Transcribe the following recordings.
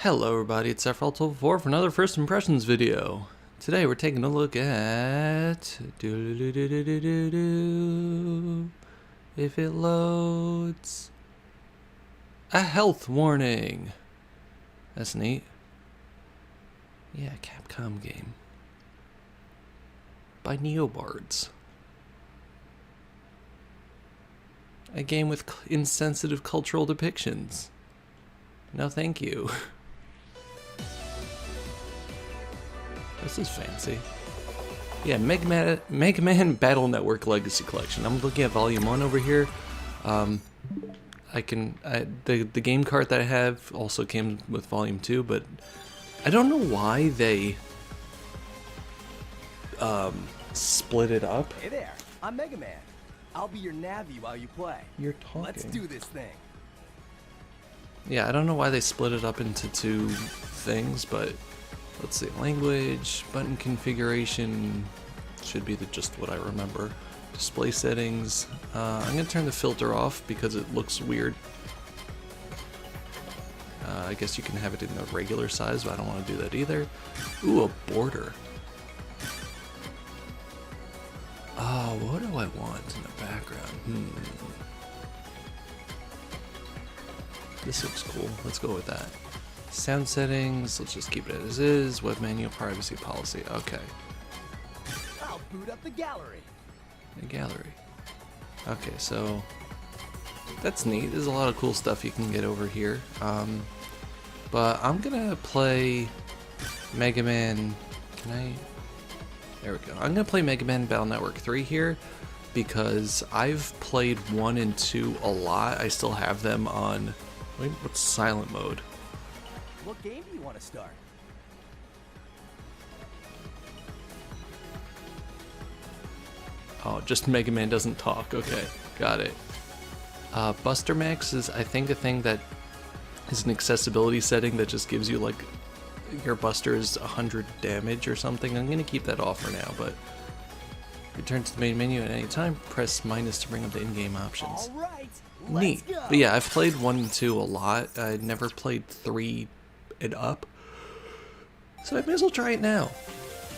Hello everybody, it's Sephiroth12 for another First Impressions video. Today we're taking a look at... if it loads... a health warning. That's neat. Yeah, Capcom game. By Neobards. A game with insensitive cultural depictions. No thank you. This is fancy. Yeah, Megaman Battle Network Legacy Collection. I'm looking at Volume 1 over here. The game cart that I have also came with Volume 2, but I don't know why they split it up. Hey there, I'm Megaman. I'll be your Navi while you play. You're talking. Let's do this thing. Yeah, I don't know why they split it up into two things, but let's see. Language, button configuration should be just what I remember. Display settings. I'm going to turn the filter off because it looks weird. I guess you can have it in the regular size, but I don't want to do that either. Ooh, a border. Oh, what do I want in the background? This looks cool. Let's go with that. Sound settings, let's just keep it as is. Web menu, privacy policy. Okay. I'll boot up the gallery. The gallery. Okay, so that's neat. There's a lot of cool stuff you can get over here. But I'm gonna play Mega Man. Can I? There we go. I'm gonna play Mega Man Battle Network 3 here because I've played 1 and 2 a lot. I still have them on. Wait, what's silent mode? What game do you want to start? Oh, just Mega Man doesn't talk. Okay, got it. Buster Max is, I think, a thing that is an accessibility setting that just gives you, like, your buster is 100 damage or something. I'm gonna keep that off for now, but return to the main menu at any time. Press minus to bring up the in-game options. All right, Neat. let's go. But yeah, I've played 1 and 2 a lot. I never played 3 and up. So I may as well try it now.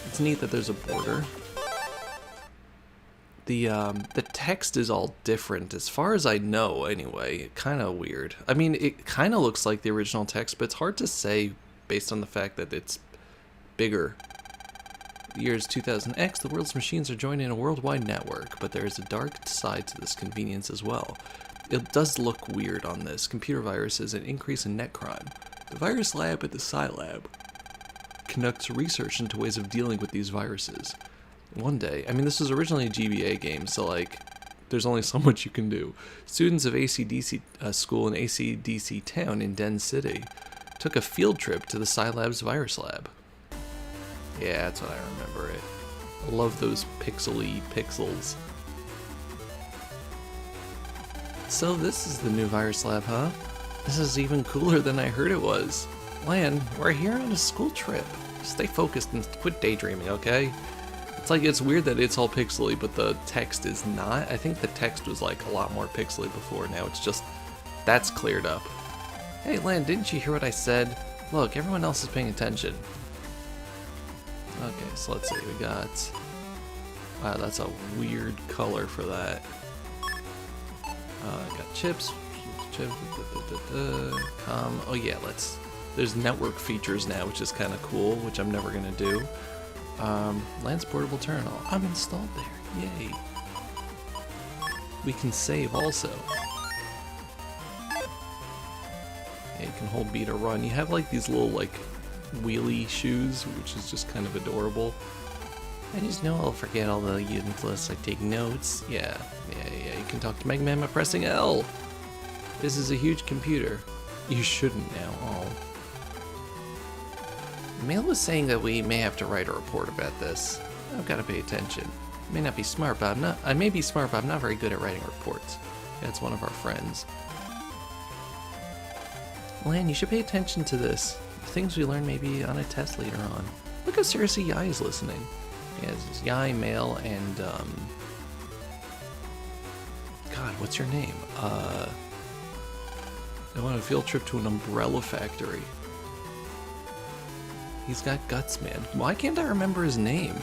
It's neat that there's a border. The text is all different as far as I know anyway. Kind of weird. I mean, it kind of looks like the original text, but it's hard to say based on the fact that it's bigger. The year is 2000X, the world's machines are joining a worldwide network, but there is a dark side to this convenience as well. It does look weird on this. Computer viruses and increase in net crime. The virus lab at the Scilab conducts research into ways of dealing with these viruses. One day, I mean, this was originally a GBA game, so like, there's only so much you can do. Students of ACDC school in ACDC town in Den City took a field trip to the Scilab's virus lab. Yeah, that's what I remember it. I love those pixely pixels. So this is the new virus lab, huh? This is even cooler than I heard it was. Lan, we're here on a school trip. Stay focused and quit daydreaming, okay? It's weird that it's all pixely, but the text is not. I think the text was like a lot more pixely before. Now it's just, that's cleared up. Hey Lan, didn't you hear what I said? Look, everyone else is paying attention. Okay, so let's see, we got... Wow, that's a weird color for that. Got chips. Oh yeah, there's network features now, which is kind of cool, which I'm never gonna do. Lan's portable terminal. I'm installed there. Yay. We can save also. Yeah, you can hold B to run. You have like these little like wheelie shoes, which is just kind of adorable. I just know I'll forget all the unless I take notes. Yeah. You can talk to Mega Man by pressing L. This is a huge computer. You shouldn't now. Oh. Mail was saying that we may have to write a report about this. I've got to pay attention. I may be smart, but I'm not very good at writing reports. That's one of our friends. Lan, you should pay attention to this. The things we learn maybe on a test later on. Look how seriously Yai is listening. Yeah, this is Yai, Mail, and God, what's your name? I want a field trip to an umbrella factory. He's got guts, man. Why can't I remember his name?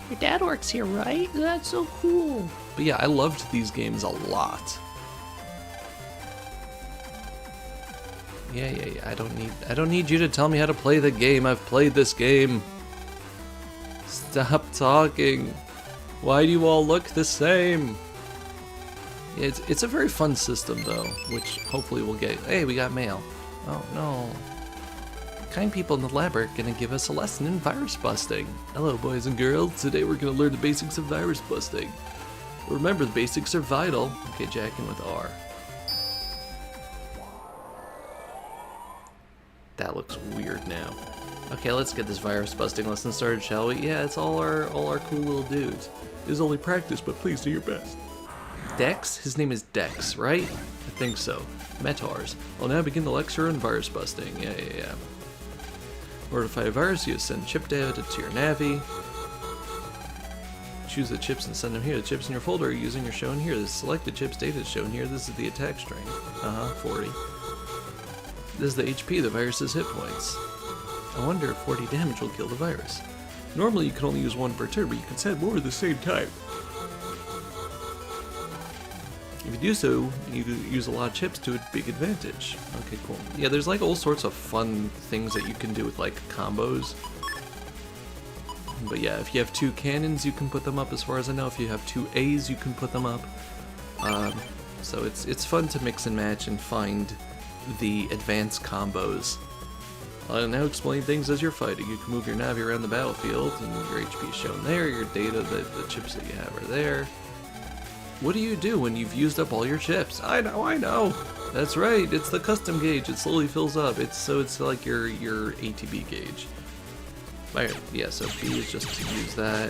Your dad works here, right? That's so cool. But yeah, I loved these games a lot. Yeah. I don't need you to tell me how to play the game. I've played this game. Stop talking. Why do you all look the same? It's a very fun system though, which hopefully we'll get. Hey, we got mail. Oh no. Kind people in the lab are gonna give us a lesson in virus busting. Hello boys and girls, today we're gonna learn the basics of virus busting. Remember, the basics are vital. Okay, jack in with R. That looks weird now. Okay, let's get this virus busting lesson started, shall we? Yeah, it's all our cool little dudes. It is only practice, but please do your best. Dex? His name is Dex, right? I think so. Metars. I'll now begin the lecture on virus busting. Yeah. In order to fight a virus, you send chip data to your Navi. Choose the chips and send them here. The chips in your folder using are shown here. The selected chips data is shown here. This is the attack string. 40. This is the HP, the virus's hit points. I wonder if 40 damage will kill the virus. Normally you can only use one per turn, but you can send more at the same time. If you do so, you use a lot of chips to a big advantage. Okay, cool. Yeah, there's like all sorts of fun things that you can do with like combos. But yeah, if you have 2 cannons, you can put them up as far as I know. If you have 2 A's, you can put them up. So it's fun to mix and match and find the advanced combos. I'll now explain things as you're fighting. You can move your Navi around the battlefield, and your HP is shown there. Your data, the chips that you have are there. What do you do when you've used up all your chips? I know. That's right. It's the custom gauge. It slowly fills up. It's like your ATB gauge. Alright, yeah. So B is just to use that.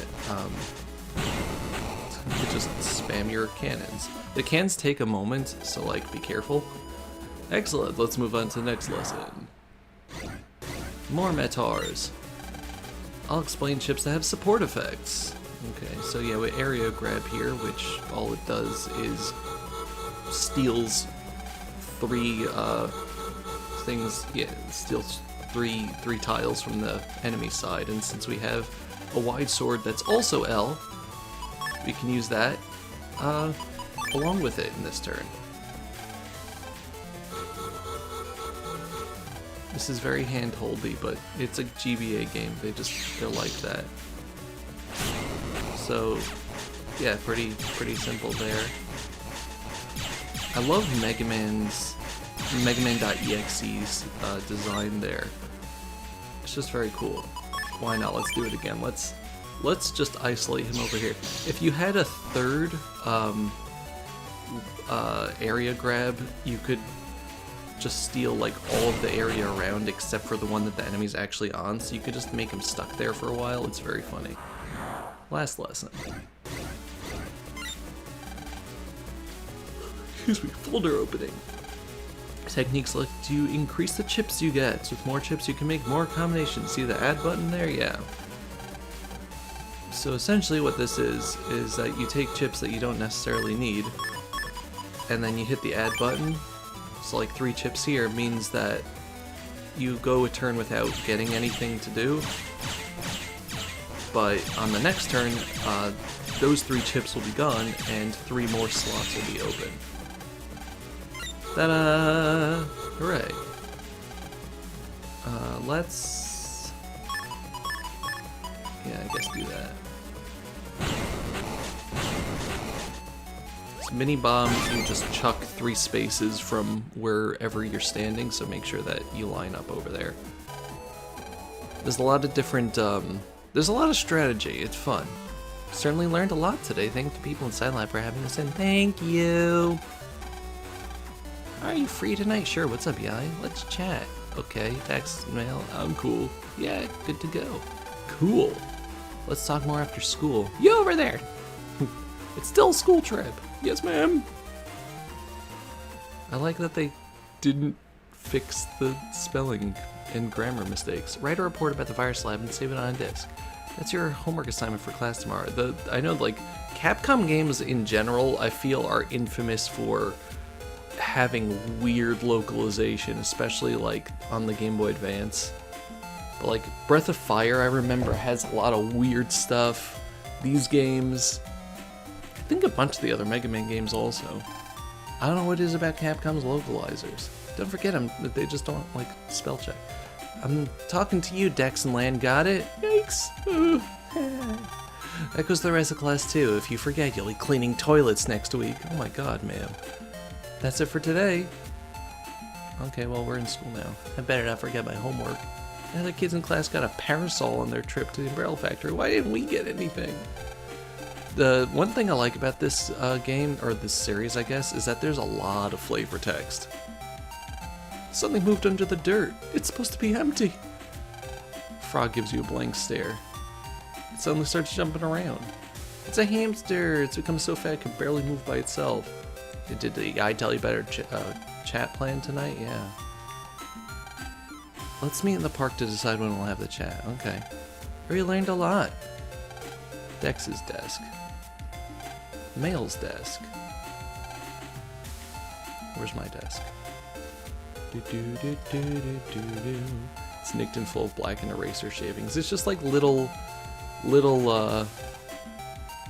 You just spam your cannons. The cans take a moment, so like be careful. Excellent. Let's move on to the next lesson. More Metars. I'll explain chips that have support effects. Okay, so yeah, with area grab here, which all it does is steals 3 things. Yeah, it steals three tiles from the enemy side, and since we have a wide sword that's also L, we can use that along with it in this turn. This is very hand-holdy, but it's a GBA game. They're like that. So, yeah, pretty simple there. I love Megaman's Megaman.exe's design there. It's just very cool. Why not? Let's do it again. Let's just isolate him over here. If you had a third area grab, you could just steal like all of the area around except for the one that the enemy's actually on, so you could just make him stuck there for a while. It's very funny. Last lesson. Excuse me, folder opening. Techniques let you increase the chips you get. So with more chips you can make more combinations. See the add button there? Yeah. So essentially what this is that you take chips that you don't necessarily need, and then you hit the add button. So like 3 chips here means that you go a turn without getting anything to do, but on the next turn, those 3 chips will be gone and 3 more slots will be open. Ta-da! Hooray! Let's... yeah, I guess do that. Mini bomb, you just chuck 3 spaces from wherever you're standing, so make sure that you line up over there. There's a lot of different, there's a lot of strategy. It's fun. Certainly learned a lot today. Thank the people in Lab for having us in. Thank you! Are you free tonight? Sure, what's up, Yai? Let's chat. Okay, text, mail, I'm cool. Yeah, good to go. Cool. Let's talk more after school. You over there! It's still a school trip. Yes, ma'am. I like that they didn't fix the spelling and grammar mistakes. Write a report about the virus lab and save it on a disk. That's your homework assignment for class tomorrow. I know, like, Capcom games in general, I feel, are infamous for having weird localization, especially like on the Game Boy Advance. But like Breath of Fire, I remember, has a lot of weird stuff. These games, I think a bunch of the other Mega Man games also. I don't know what it is about Capcom's localizers. Don't forget them, they just don't like spell check. I'm talking to you, Dex and Land, got it? Yikes. That goes to the rest of class too. If you forget, you'll be cleaning toilets next week. Oh my god, ma'am. That's it for today. Okay, well, we're in school now. I better not forget my homework. The other kids in class got a parasol on their trip to the Umbrella Factory. Why didn't we get anything? The one thing I like about this game, or this series, I guess, is that there's a lot of flavor text. Something moved under the dirt. It's supposed to be empty. Frog gives you a blank stare. It suddenly starts jumping around. It's a hamster. It's become so fat it can barely move by itself. Did the guy tell you about our chat plan tonight? Yeah. Let's meet in the park to decide when we'll have the chat. Okay. We learned a lot. Dex's desk. Mail's desk. Where's my desk? It's nicked and full of black and eraser shavings. It's just like little,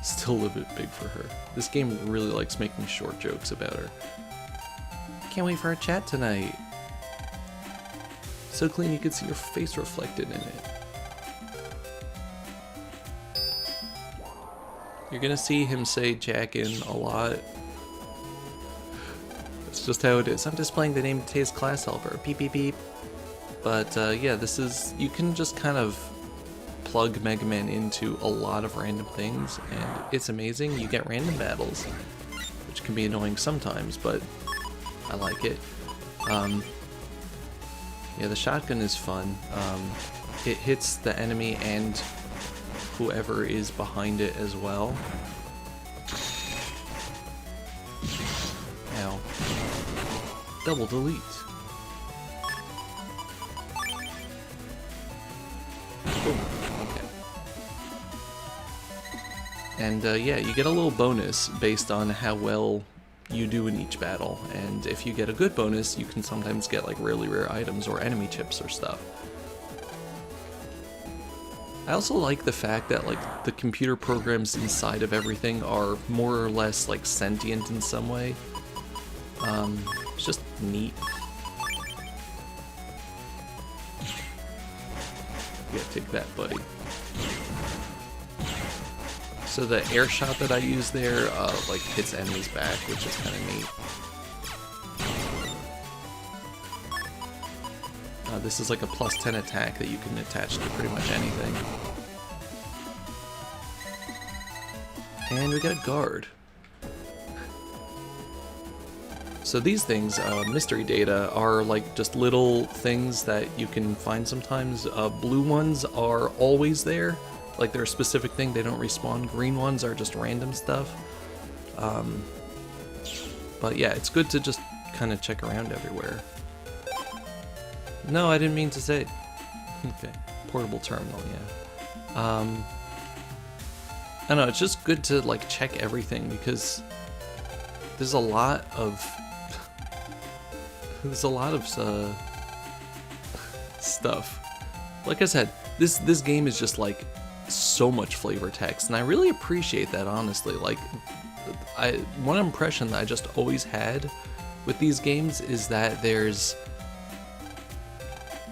still a little bit big for her. This game really likes making short jokes about her. Can't wait for our chat tonight. So clean you can see your face reflected in it. You're gonna see him say Jackin' a lot. That's just how it is. I'm displaying the name of today's class helper. Beep beep beep. But yeah, this is, you can just kind of plug Mega Man into a lot of random things, and it's amazing. You get random battles, which can be annoying sometimes, but I like it. Yeah, the shotgun is fun. It hits the enemy and whoever is behind it as well. Ow. Double delete. Boom. Okay. And yeah, you get a little bonus based on how well you do in each battle, and if you get a good bonus, you can sometimes get like really rare items or enemy chips or stuff. I also like the fact that like the computer programs inside of everything are more or less like sentient in some way. It's just neat. Yeah, take that, buddy. So the air shot that I use there, like hits enemies back, which is kind of neat. This is like a plus 10 attack that you can attach to pretty much anything. And we got a guard. So these things, mystery data, are like just little things that you can find sometimes. Blue ones are always there. Like they're a specific thing, they don't respawn. Green ones are just random stuff. But yeah, it's good to just kind of check around everywhere. No, I didn't mean to say it. Okay, portable terminal, yeah. I don't know, it's just good to like check everything because there's a lot of stuff. Like I said, this game is just like so much flavor text, and I really appreciate that, honestly. Like, one impression that I just always had with these games is that there's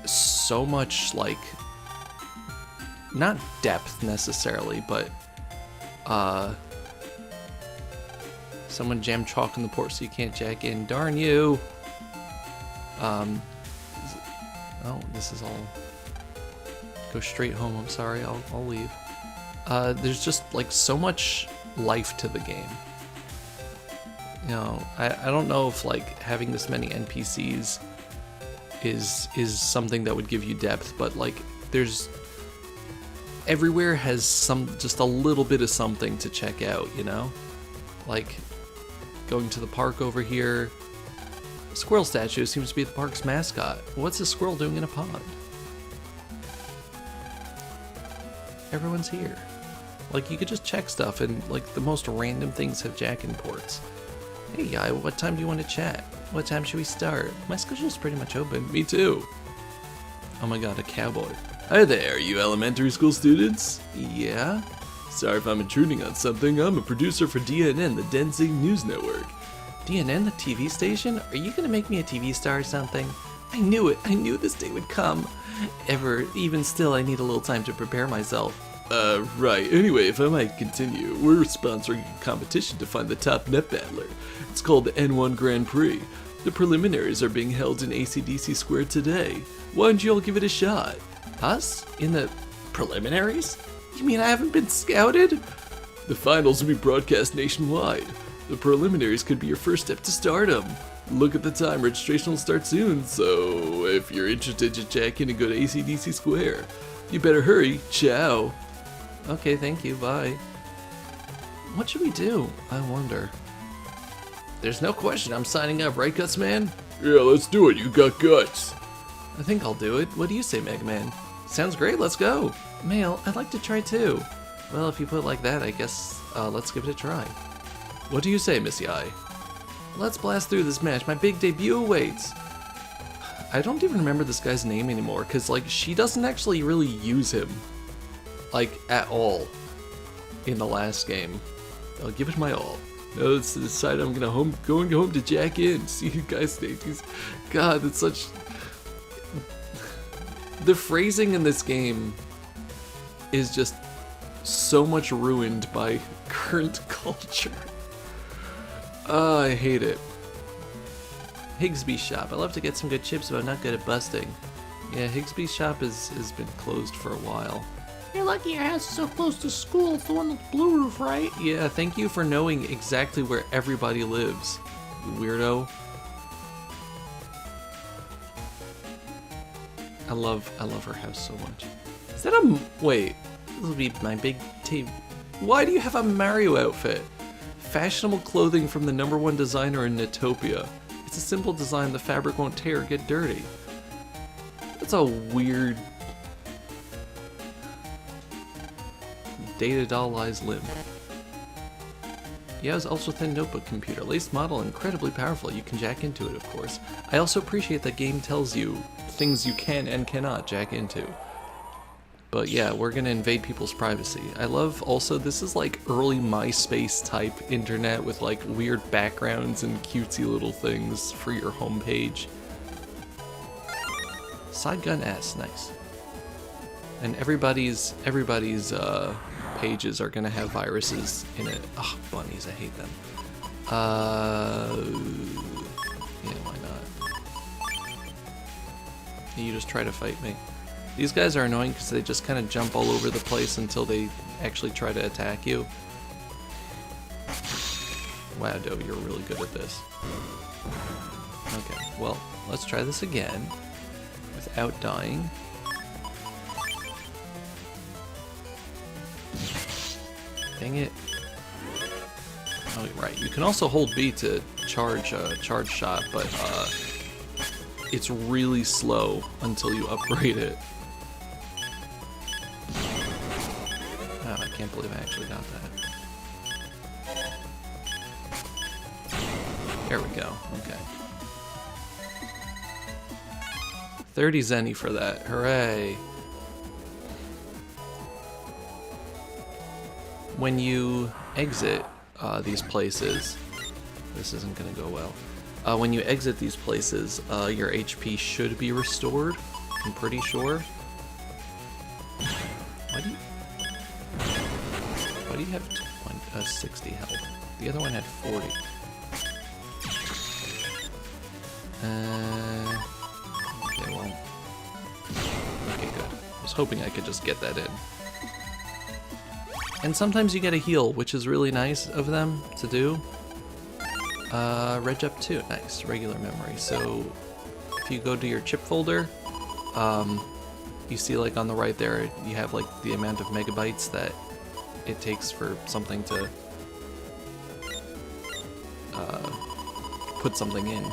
so much, like, not depth necessarily, but someone jammed chalk in the port so you can't jack in. Darn you. Oh, this is all. Go straight home. I'm sorry. I'll leave. There's just like so much life to the game. You know, I don't know if like having this many NPCs is something that would give you depth, but like there's everywhere has just a little bit of something to check out, you know? Like going to the park over here. Squirrel statue seems to be the park's mascot. What's a squirrel doing in a pond? Everyone's here. Like, you could just check stuff, and like the most random things have jack-in ports. Hey guy, what time do you want to chat? What time should we start? My schedule's pretty much open. Me too. Oh my god, a cowboy. Hi there, you elementary school students? Yeah? Sorry if I'm intruding on something. I'm a producer for DNN, the Denzing News Network. DNN, the TV station? Are you gonna make me a TV star or something? I knew it. I knew this day would come. Even still, I need a little time to prepare myself. Right. Anyway, if I might continue, we're sponsoring a competition to find the top net battler. It's called the N1 Grand Prix. The preliminaries are being held in ACDC Square today. Why don't you all give it a shot? Us? In the preliminaries? You mean I haven't been scouted? The finals will be broadcast nationwide. The preliminaries could be your first step to stardom. Look at the time, registration will start soon, so if you're interested, just check in and go to ACDC Square. You better hurry. Ciao. Okay, thank you, bye. What should we do? I wonder. There's no question I'm signing up, right, Guts Man? Yeah, let's do it. You got guts. I think I'll do it. What do you say, Megaman? Sounds great, let's go. Mail, I'd like to try too. Well, if you put it like that, I guess let's give it a try. What do you say, Missy Eye? Let's blast through this match. My big debut awaits. I don't even remember this guy's name anymore, because, like, she doesn't actually really use him, like, at all in the last game. I'll give it my all. No, it's decided I'm going home to jack in. See you guys, Stacey's. God, that's such... The phrasing in this game is just so much ruined by current culture. I hate it. Higsby's shop. I love to get some good chips, but I'm not good at busting. Yeah, Higsby's shop has been closed for a while. You're lucky your house is so close to school. It's the one with the blue roof, right? Yeah, thank you for knowing exactly where everybody lives, you weirdo. I love her house so much. Is that a... Wait. This will be my big team. Why do you have a Mario outfit? Fashionable clothing from the #1 designer in Netopia. It's a simple design, the fabric won't tear or get dirty. That's a weird... Data doll lies limp. Yeah, it's ultra thin notebook computer. Latest model, incredibly powerful. You can jack into it, of course. I also appreciate that game tells you things you can and cannot jack into. But yeah, we're gonna invade people's privacy. I love also, this is like early MySpace type internet with like weird backgrounds and cutesy little things for your homepage. Side gun S, nice. And everybody's pages are gonna have viruses in it. Ugh, bunnies, I hate them. Yeah, why not? You just try to fight me. These guys are annoying because they just kind of jump all over the place until they actually try to attack you. Wow, Doe, you're really good at this. Okay, well, let's try this again without dying. Dang it. Oh, right. You can also hold B to charge shot, but it's really slow until you upgrade it. Oh, I can't believe I actually got that. There we go. Okay. 30 zenny for that. Hooray. When you exit these places, this isn't gonna go well. When you exit these places, your HP should be restored. I'm pretty sure. Why do you have 60 health? The other one had 40. Okay, well. Okay, good. I was hoping I could just get that in. And sometimes you get a heal, which is really nice of them to do. Reg up 2, nice, regular memory. So if you go to your chip folder, you see like on the right there, you have like the amount of megabytes that it takes for something to put something in.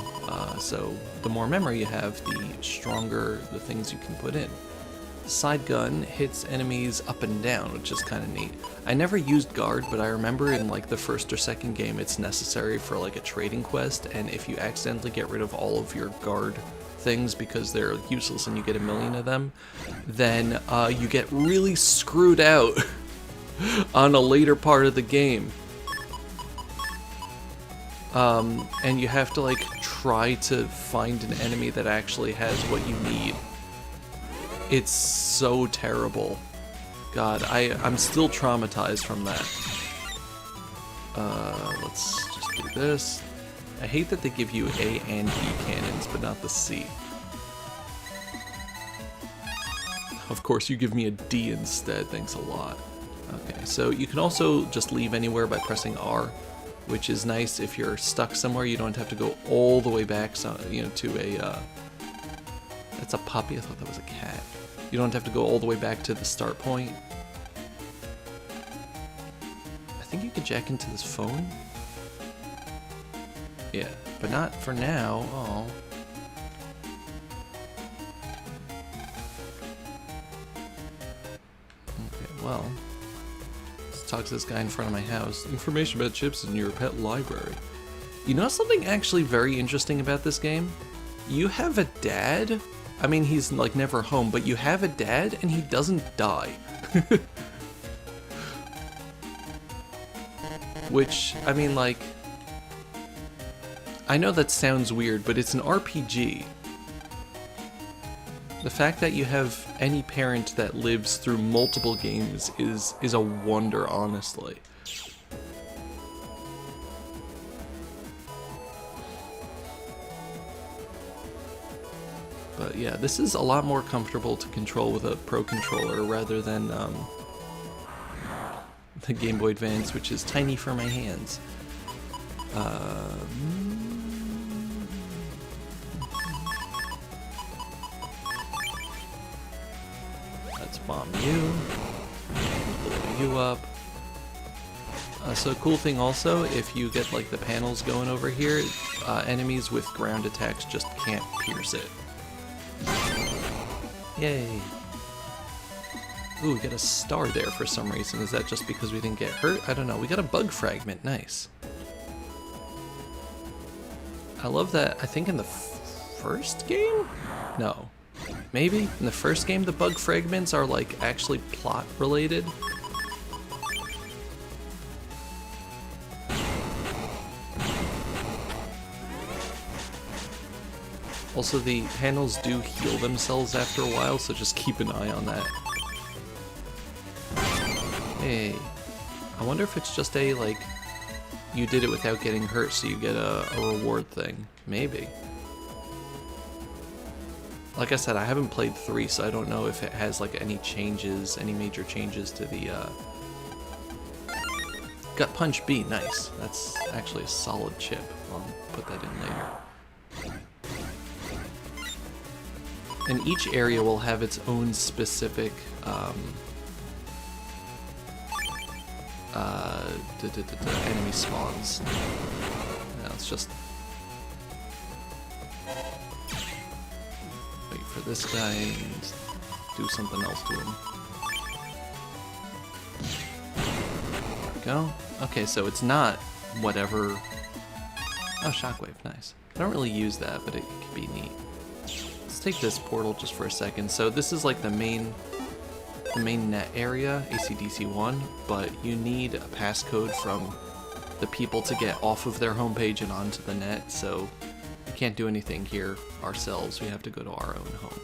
So the more memory you have, the stronger the things you can put in. Side gun hits enemies up and down, which is kind of neat. I never used guard, but I remember in like the first or second game it's necessary for like a trading quest, and if you accidentally get rid of all of your guard things because they're useless and you get 1,000,000 of them, then you get really screwed out on a later part of the game. And you have to like try to find an enemy that actually has what you need. It's so terrible. God, I'm still traumatized from that. Let's just do this. I hate that they give you A and B cannons, but not the C. Of course, you give me a D instead, thanks a lot. Okay, so you can also just leave anywhere by pressing R, which is nice if you're stuck somewhere. You don't have to go all the way back, so, you know, to a, that's a puppy, I thought that was a cat. You don't have to go all the way back to the start point. I think you could jack into this phone. Yeah, but not for now. Oh. Okay, well. Let's talk to this guy in front of my house. Information about chips in your pet library. You know something actually very interesting about this game? You have a dad. I mean, he's like never home, but you have a dad and he doesn't die. Which, I mean, like, I know that sounds weird, but it's an RPG. The fact that you have any parent that lives through multiple games is a wonder, honestly. But yeah, this is a lot more comfortable to control with a Pro Controller rather than the Game Boy Advance, which is tiny for my hands. Let's bomb you. Blow you up. So cool thing also, if you get like the panels going over here, enemies with ground attacks just can't pierce it. Yay. Ooh, we got a star there for some reason. Is that just because we didn't get hurt? I don't know. We got a bug fragment. Nice. I love that. I think in the first game? No. Maybe? In the first game, the bug fragments are like actually plot related. Also, the panels do heal themselves after a while, so just keep an eye on that. Hey, I wonder if it's just a, like, you did it without getting hurt, so you get a reward thing. Maybe. Like I said, I haven't played 3, so I don't know if it has, like, any changes, any major changes to the, Gut Punch B, nice. That's actually a solid chip. I'll put that in later. And each area will have its own specific enemy spawns. Now let's just wait for this guy and do something else to him. There we go. Okay, so it's not whatever. Oh, shockwave, nice. I don't really use that, but it could be neat. Let's take this portal just for a second. So this is like the main net area, ACDC 1, but you need a passcode from the people to get off of their homepage and onto the net, so we can't do anything here ourselves. We have to go to our own home.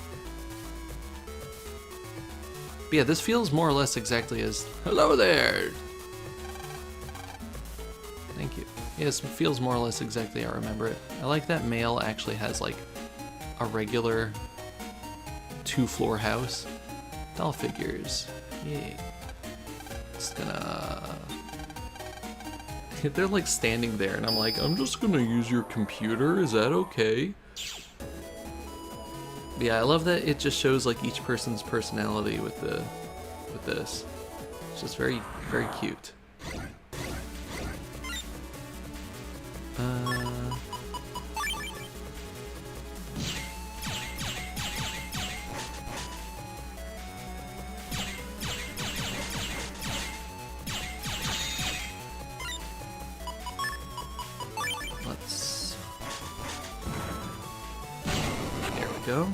But yeah, this feels more or less exactly as, hello there! Thank you. Yes, it feels more or less exactly how I remember it. I like that Mail actually has like a regular 2-floor house. Doll figures. Yay. Just gonna... They're like standing there and I'm like, I'm just gonna use your computer, is that okay? But yeah, I love that it just shows like each person's personality with this. It's just very, very cute. go.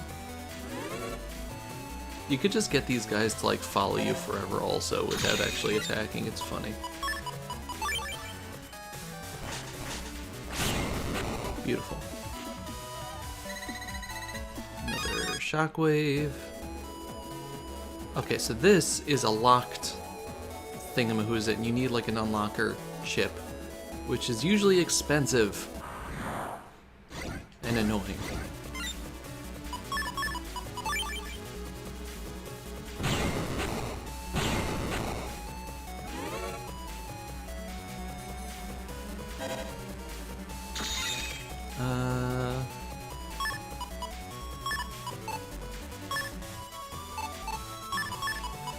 You could just get these guys to like follow you forever also without actually attacking. It's funny. Beautiful. Another shockwave. Okay, so this is a locked thingamahoo's and you need like an unlocker chip, which is usually expensive and annoying.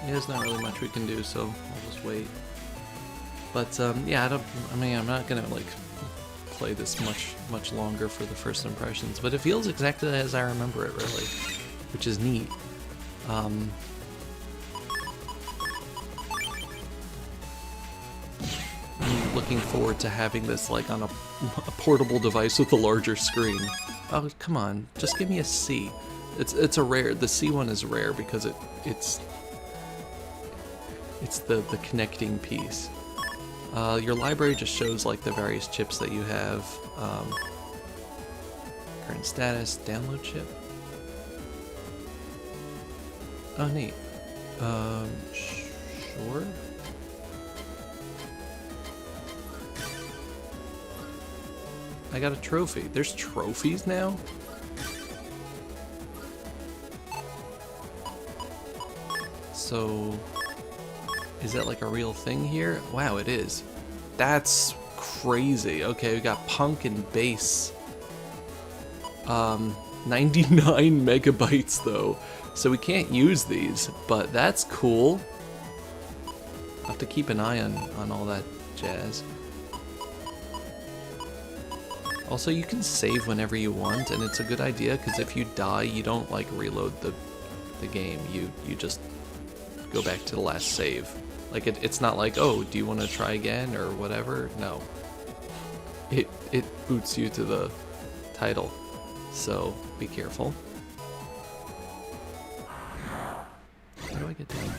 Yeah, there's not really much we can do, so I'll just wait. But yeah, I mean, I'm not gonna like play this much longer for the first impressions, but it feels exactly as I remember it, really, which is neat. I'm looking forward to having this like on a portable device with a larger screen. Oh, come on, just give me a C. It's a rare. The C one is rare because it's the connecting piece. Your library just shows like the various chips that you have. Current status, download chip. Oh, neat. Sure. I got a trophy. There's trophies now? So, is that like a real thing here? Wow, it is. That's crazy. Okay, we got punk and bass. 99 megabytes though. So we can't use these, but that's cool. I'll have to keep an eye on all that jazz. Also, you can save whenever you want, and it's a good idea because if you die, you don't like reload the game. You just go back to the last save. Like it's not like, oh, do you want to try again or whatever? No. It boots you to the title, so be careful. How do I get down?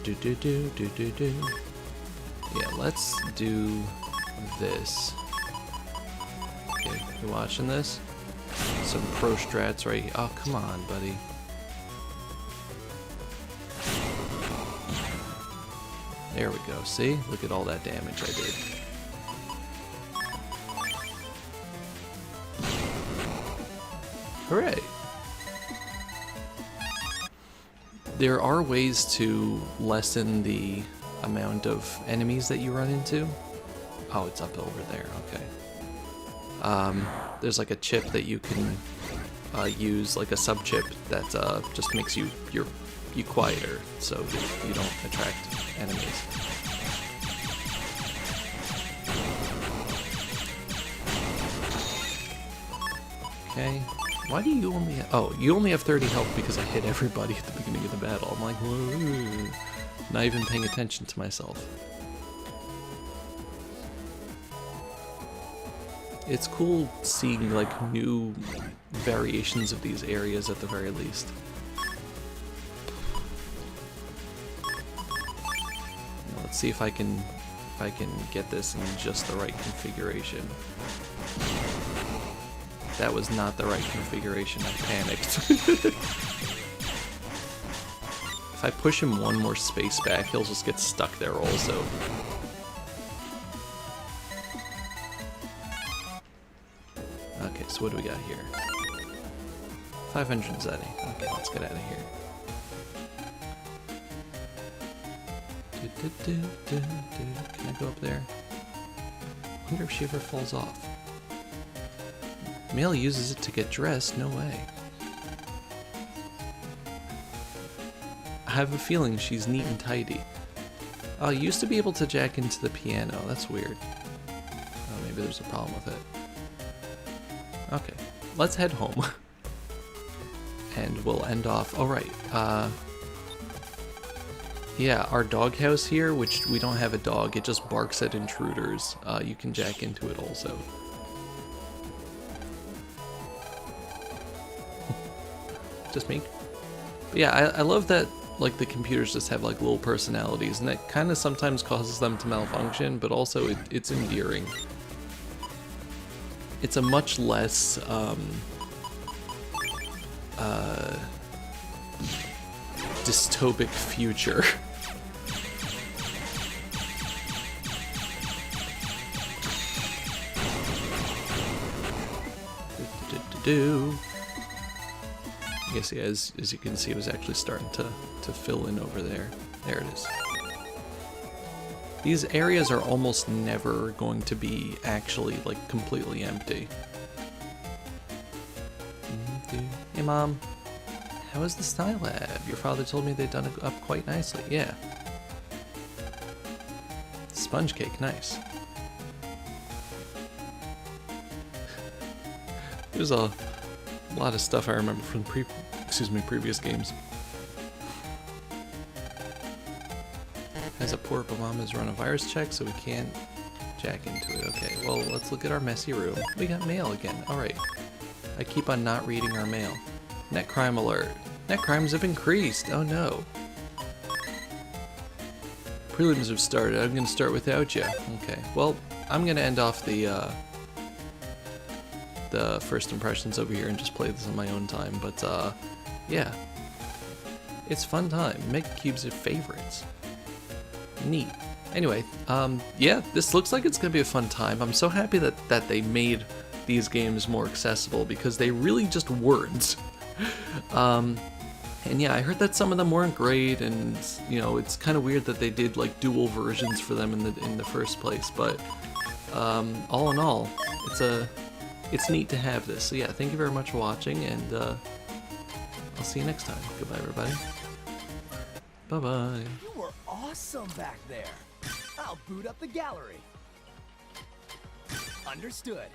Do. Yeah, let's do this. Okay, you watching this? Some pro strats right here. Oh, come on, buddy. There we go. See? Look at all that damage I did. Hooray! There are ways to lessen the amount of enemies that you run into. Oh, it's up over there. Okay. There's like a chip that you can use, like a sub chip that just makes you quieter, so you don't attract enemies. Okay. Why do you only have... Oh, you only have 30 health because I hit everybody at the beginning of the battle. I'm like, whoa. Not even paying attention to myself. It's cool seeing like new variations of these areas at the very least. Now, let's see if I can get this in just the right configuration. That was not the right configuration. I panicked. If I push him one more space back, he'll just get stuck there also. Okay, so what do we got here? 500 Zeti. Okay, let's get out of here. Can I go up there? I wonder if she ever falls off. Male uses it to get dressed? No way. I have a feeling she's neat and tidy. Oh, you used to be able to jack into the piano. That's weird. Oh, maybe there's a problem with it. Okay, let's head home. And we'll end off... Oh, right. Yeah, our doghouse here, which we don't have a dog, it just barks at intruders. You can jack into it also. Just me. But yeah, I love that like the computers just have like little personalities, and that kind of sometimes causes them to malfunction, but also it's endearing. It's a much less dystopic future. I guess, yeah, as you can see, it was actually starting to fill in over there. There it is. These areas are almost never going to be actually, like, completely empty. Hey, Mom. How is the Style Lab? Your father told me they'd done it up quite nicely. Yeah. Sponge cake, nice. There's a lot of stuff I remember from previous games. Has a port, but Mom has run a virus check, so we can't jack into it. Okay, well, let's look at our messy room. We got mail again. Alright. I keep on not reading our mail. Net crime alert. Net crimes have increased. Oh no. Prelims have started. I'm gonna start without you. Okay. Well, I'm gonna end off the first impressions over here and just play this on my own time. But yeah, it's fun time. Mega Cube's your favorites. Neat. Anyway, yeah, this looks like it's gonna be a fun time. I'm so happy that they made these games more accessible, because they really just weren't. And yeah, I heard that some of them weren't great, and you know, it's kind of weird that they did like dual versions for them in the first place. But all in all, it's neat to have this. So yeah, thank you very much for watching, and I'll see you next time. Goodbye, everybody. Bye bye. You were awesome back there. I'll boot up the gallery. Understood.